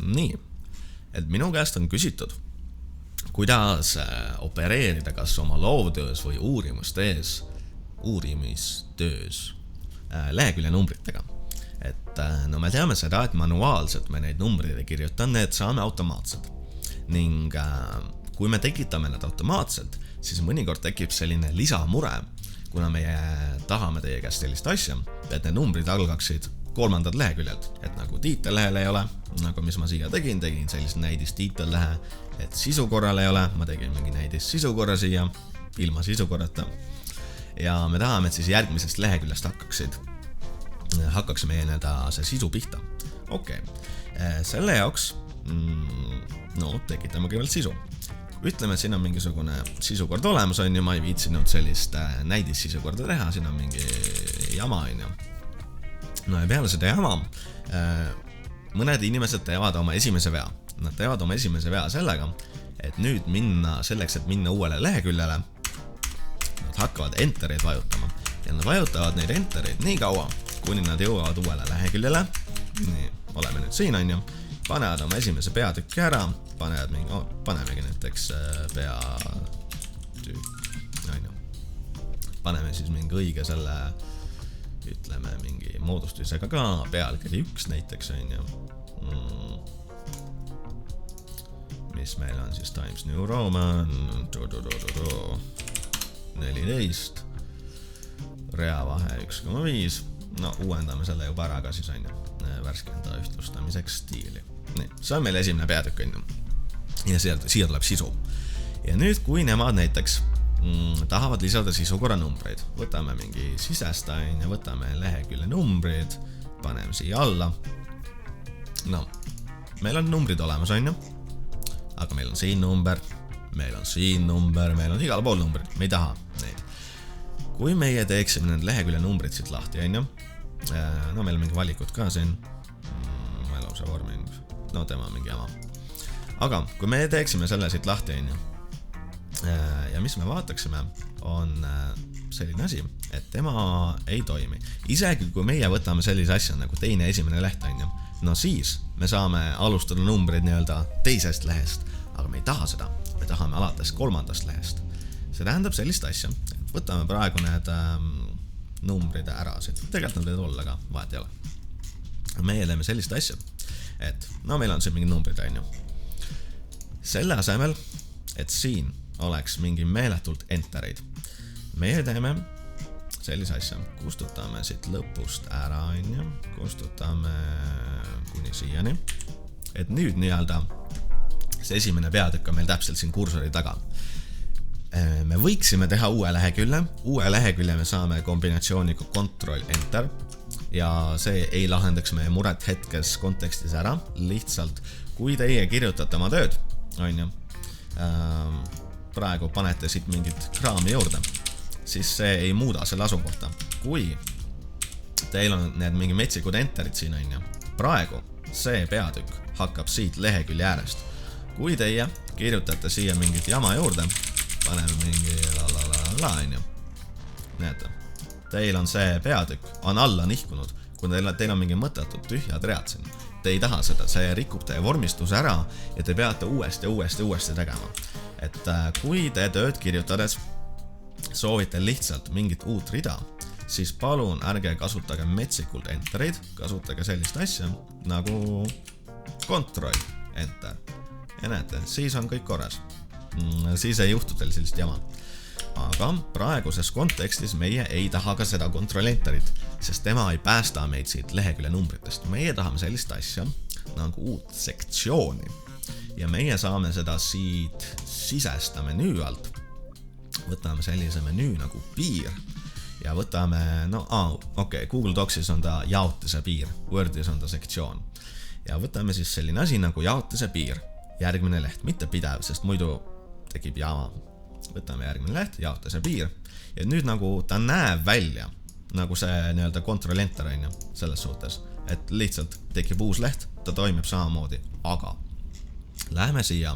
Nii, et minu käest on küsitud, kuidas opereerida kas oma loovtöös või uurimistöös lehekülje numbritega. Et no me teame seda, et manuaalselt me neid numbreid ei kirjuta, need saame automaatselt. Ning kui me tekitame need automaatselt, siis mõnikord tekib selline lisamure, kuna meie tahame teie käest sellist asja, et need numbrid algaksid 3. leheküljelt, et nagu tiitellehel ei ole, nagu mis ma siia tegin sellist näidist tiitellehe, et sisukorral ei ole, ma tegin mingi näidist sisukorra siia, ilma sisukorrata. Ja me tahame, et siis järgmisest leheküljest hakkaks meie see sisu pihta. Okei, selle jaoks tekitame kõigepealt sisu. Ütleme, et siin on mingisugune sisukord olemas, on ju, ma ei viitsinud sellist näidist sisukorda teha, siin on mingi jama, on ju. No ja peale seda jama, mõned inimesed teevad oma esimese vea. Nad teevad oma esimese vea sellega, et nüüd selleks, et minna uuele leheküljele, nad hakkavad entereid vajutama. Ja nad vajutavad neid entereid nii kaua, kuni nad jõuavad uuele leheküljele. Nii, oleme nüüd siin, on ju. Panevad oma esimese peatükki ära, panemegi näiteks peatükk, on ju. Paneme siis mingi õige selle, ütleme, mingi moodustusega ka, pealkiri 1 näiteks, on ju. Mis meil on siis Times New Roman, 14, reavahe 1,5, no uuendame selle juba ära ka siis, on ju, värskenda ühtlustamiseks stiili. Nii, see on meil esimene peatükk, on ju. Ja siia tuleb sisu. Ja nüüd, kui nemad näiteks tahavad lisada sisukorra numbreid, võtame mingi sisestain ja võtame lehekülje numbrid, paneme siia alla. No, meil on numbrid olemas, on ju, aga meil on siin number, meil on siin number, meil on igal pool numbrid, me ei taha neid. Kui meie teeksime need lehekülje numbrid siit lahti, on ju, no meil on mingi valikud ka siin, ma elause vorming, no tema on mingi jama. Aga kui me teeksime selle siit lahti, on ju, ja mis me vaataksime, on selline asi, et tema ei toimi. Isegi kui meie võtame sellise asja nagu teine esimene leht, on ju, no siis me saame alustada numbreid nii-öelda teisest lehest, aga me ei taha seda, me tahame alates 3. lehest. See tähendab sellist asja, et võtame praegu need numbrid ära siit, tegelikult nad võivad olla ka, vahet ei ole. Meie teeme sellist asja, et no meil on siin mingi numbrid, on ju. Selle asemel, et siin oleks mingi meeletult entereid. Meie teeme sellise asja, kustutame siit lõpust ära, on ju, kustutame kuni siiani, et nüüd nii-öelda see esimene peatükk on meil täpselt siin kursori taga. Me võiksime teha uue lehekülje me saame kombinatsiooniga Ctrl-Enter ja see ei lahendaks meie muret hetkes kontekstis ära, lihtsalt kui teie kirjutate oma tööd, on ju, praegu panete siit mingit kraami juurde, siis see ei muuda selle asukohta. Kui teil on need mingi metsikud enterid siin, on ju, praegu see peatükk hakkab siit lehekülje äärest. Kui teie kirjutate siia mingit jama juurde, paneme mingi on ju. Näete, teil on see peatükk, on alla nihkunud, kui teil on mingi mõttetud tühjad read siin. Te ei taha seda, see rikub teie vormistuse ära ja te peate uuesti tegema. Et kui te tööd kirjutades soovite lihtsalt mingit uut rida, siis palun ärge kasutage metsikult entereid, kasutage sellist asja nagu Ctrl-Enter. Ja näete, siis on kõik korras. Siis ei juhtu teil sellist jama. Aga praeguses kontekstis meie ei taha ka seda Ctrl-Enterit, sest tema ei päästa meid siit lehekülje numbritest. Meie tahame sellist asja nagu uut sektsiooni ja meie saame seda siit sisesta menüü alt. Võtame sellise menüü nagu piir ja võtame, Google Docsis on ta jaotise piir, Wordis on ta sektsioon ja võtame siis selline asi nagu jaotise piir, järgmine leht, mitte pidev, sest muidu tekib jama. Võtame järgmine leht, jaotise piir ja nüüd nagu ta näeb välja nagu see nii-öelda Ctrl-Enter on ju, selles suhtes, et lihtsalt tekib uus leht, ta toimib samamoodi, aga läheme siia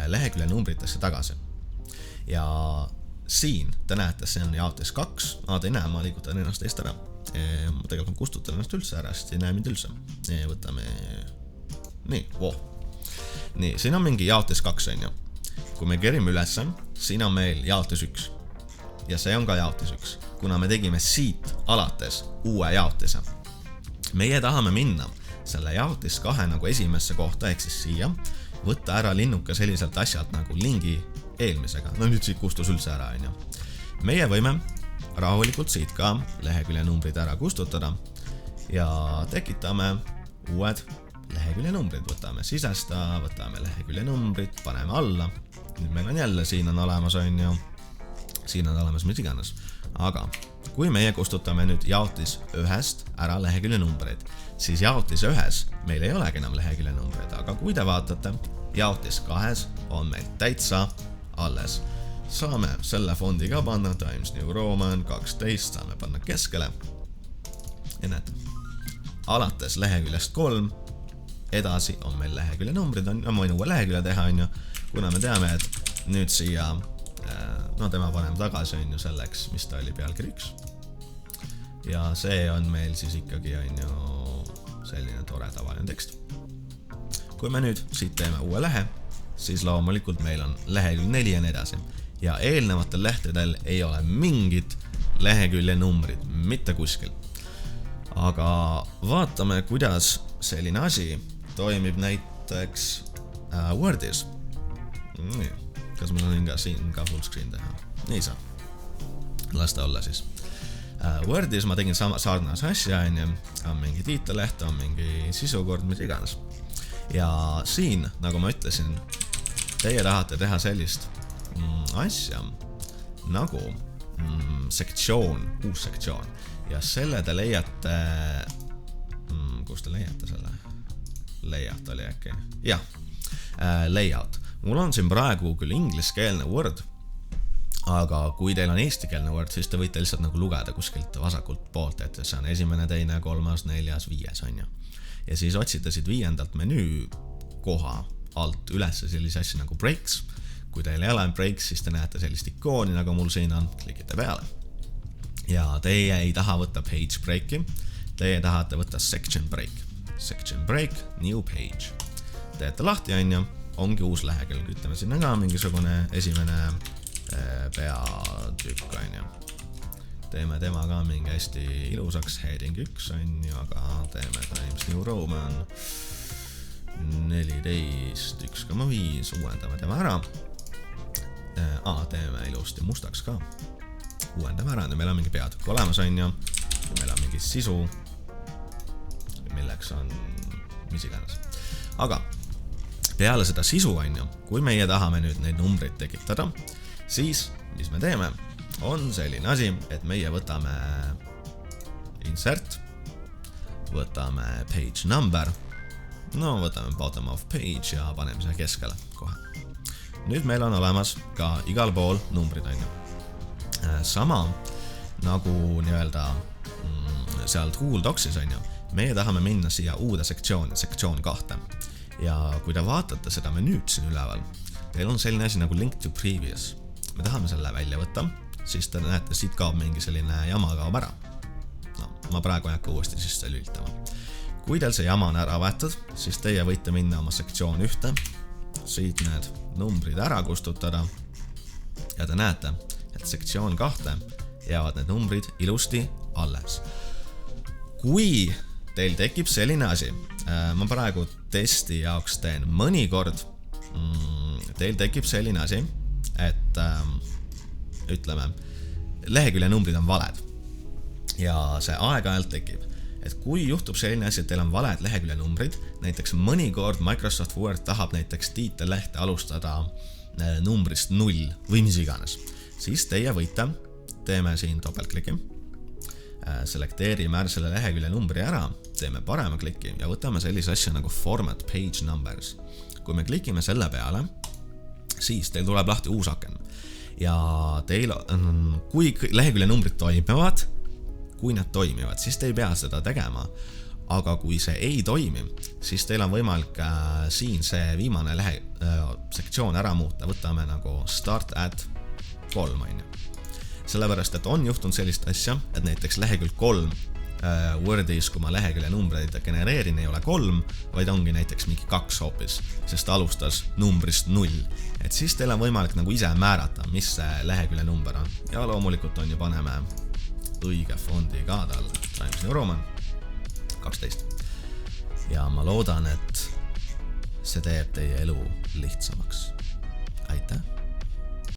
lehekülje numbritesse tagasi ja siin te näete, see on jaotis 2, te ei näe, ma liigutan ennast ära, ma tegelikult kustutan ennast üldse ära, sest ei näe mind üldse, võtame Nii, Nii, siin on mingi jaotis 2, on ju. Kui me kerime ülesse, siin on meil jaotis 1. Ja see on ka jaotis 1, kuna me tegime siit alates uue jaotise. Meie tahame minna selle jaotis 2 nagu esimesse kohta, ehk siis siia, võtta ära linnuka selliselt asjalt nagu lingi eelmisega. No nüüd siit kustus üldse ära, on ju. Meie võime rahulikult siit ka lehekülje numbrid ära kustutada ja tekitame uued lehekülje numbrid. Võtame sisesta, võtame lehekülje numbrid, paneme alla. Nüüd meil on jälle, siin on olemas, on ju. Siin on olemas mis iganes. Aga kui meie kustutame nüüd jaotis 1 ära lehekülje numbreid, siis jaotis 1 meil ei olegi enam lehekülje numbreid, aga kui te vaatate, jaotis 2 on meil täitsa alles. Saame selle fondi ka panna, Times New Roman 12, saame panna keskele. Ja näete, alates leheküljest 3, edasi on meil lehekülje numbrid, on võin uue lehekülje teha, on ju, kuna me teame, et nüüd siia, tema paneme tagasi, on ju, selleks, mis ta oli pealkiri 1. Ja see on meil siis ikkagi, on ju, selline tore tavaline tekst. Kui me nüüd siit teeme uue lehe, siis loomulikult meil on lehekülg 4 ja nii edasi. Ja eelnevatel lehtedel ei ole mingit lehekülje numbrid, mitte kuskil. Aga vaatame, kuidas selline asi toimib näiteks Wordis. Nii, kas ma saan ka siin ka full screen teha? Nii saa. Las ta olla siis. Wordis ma tegin sarnase asja, on mingi tiitelleht, on mingi sisukord, mis iganes. Ja siin, nagu ma ütlesin, teie tahate teha sellist asja nagu sektsioon, uus sektsioon. Ja selle te leiate, kus te leiate selle? Layout oli äkki. Jah, layout. Mul on siin praegu küll ingliskeelne Word, aga kui teil on eestikeelne Word, siis te võite lihtsalt nagu lugeda kuskilt vasakult poolt, et see on 1., 2., 3., 4., 5, on ju. Ja siis otsite siit 5. menüü koha alt üles sellise asja nagu breaks. Kui teil ei ole breaks, siis te näete sellist ikooni, nagu mul siin on, klikite peale. Ja teie ei taha võtta page breaki, teie tahate võtta section break. Section break, new page. Teete lahti, on ju, ongi uus lehekülg. Ütleme sinna ka mingisugune esimene peatükk, on ju. Teeme tema ka mingi hästi ilusaks, heading 1, on ju, aga teeme Times New Roman 14, 1,5, uuendame tema ära. Teeme ilusti mustaks ka. Uuendame ära, meil on mingi peatükk olemas, on ju. Meil on mingi sisu, milleks on mis iganes. Aga peale seda sisu, on ju, kui meie tahame nüüd neid numbreid tekitada, siis mis me teeme, on selline asi, et meie võtame insert, võtame page number, võtame bottom of page ja paneme selle keskele kohe. Nüüd meil on olemas ka igal pool numbrid, on ju. Sama nagu nii-öelda seal Google Docsis, on ju, meie tahame minna siia uude sektsiooni, sektsioon 2. Ja kui te vaatate seda menüüd siin üleval, teil on selline asi nagu link to previous. Me tahame selle välja võtta, siis te näete, siit kaob mingi selline jama kaob ära. Ma praegu ei hakka uuesti sisse lülitama. Kui teil see jama on ära võetud, siis teie võite minna oma sektsioon 1, siit need numbrid ära kustutada ja te näete, et sektsioon 2 jäävad need numbrid ilusti alles. Kui teil tekib selline asi, ma praegu testi jaoks teen mõnikord, teil tekib selline asi, et ütleme, lehekülje numbrid on valed ja see aeg-ajalt tekib. Et kui juhtub selline asi, et teil on valed lehekülje numbrid, näiteks mõnikord Microsoft Word tahab näiteks tiitellehte alustada numbrist 0 või mis iganes, siis teie võite, teeme siin topeltkliki, selekteerime selle lehekülje numbri ära, teeme parema kliki ja võtame sellise asja nagu format page numbers. Kui me klikime selle peale, siis teil tuleb lahti uus aken ja teil, kui lehekülje numbrid toimivad, kui nad toimivad, siis te ei pea seda tegema, aga kui see ei toimi, siis teil on võimalik siin see viimane sektsioon ära muuta, võtame nagu start at 3, on ju. Sellepärast, et on juhtunud sellist asja, et näiteks lehekülg 3 Wordis, kui ma lehekülje numbreid genereerin, ei ole 3, vaid ongi näiteks mingi 2 hoopis, sest ta alustas numbrist 0. Et siis teil on võimalik nagu ise määrata, mis see lehekülje number on. Ja loomulikult on ju paneme õige fondi ka talle, Times New Roman 12. Ja ma loodan, et see teeb teie elu lihtsamaks. Aitäh!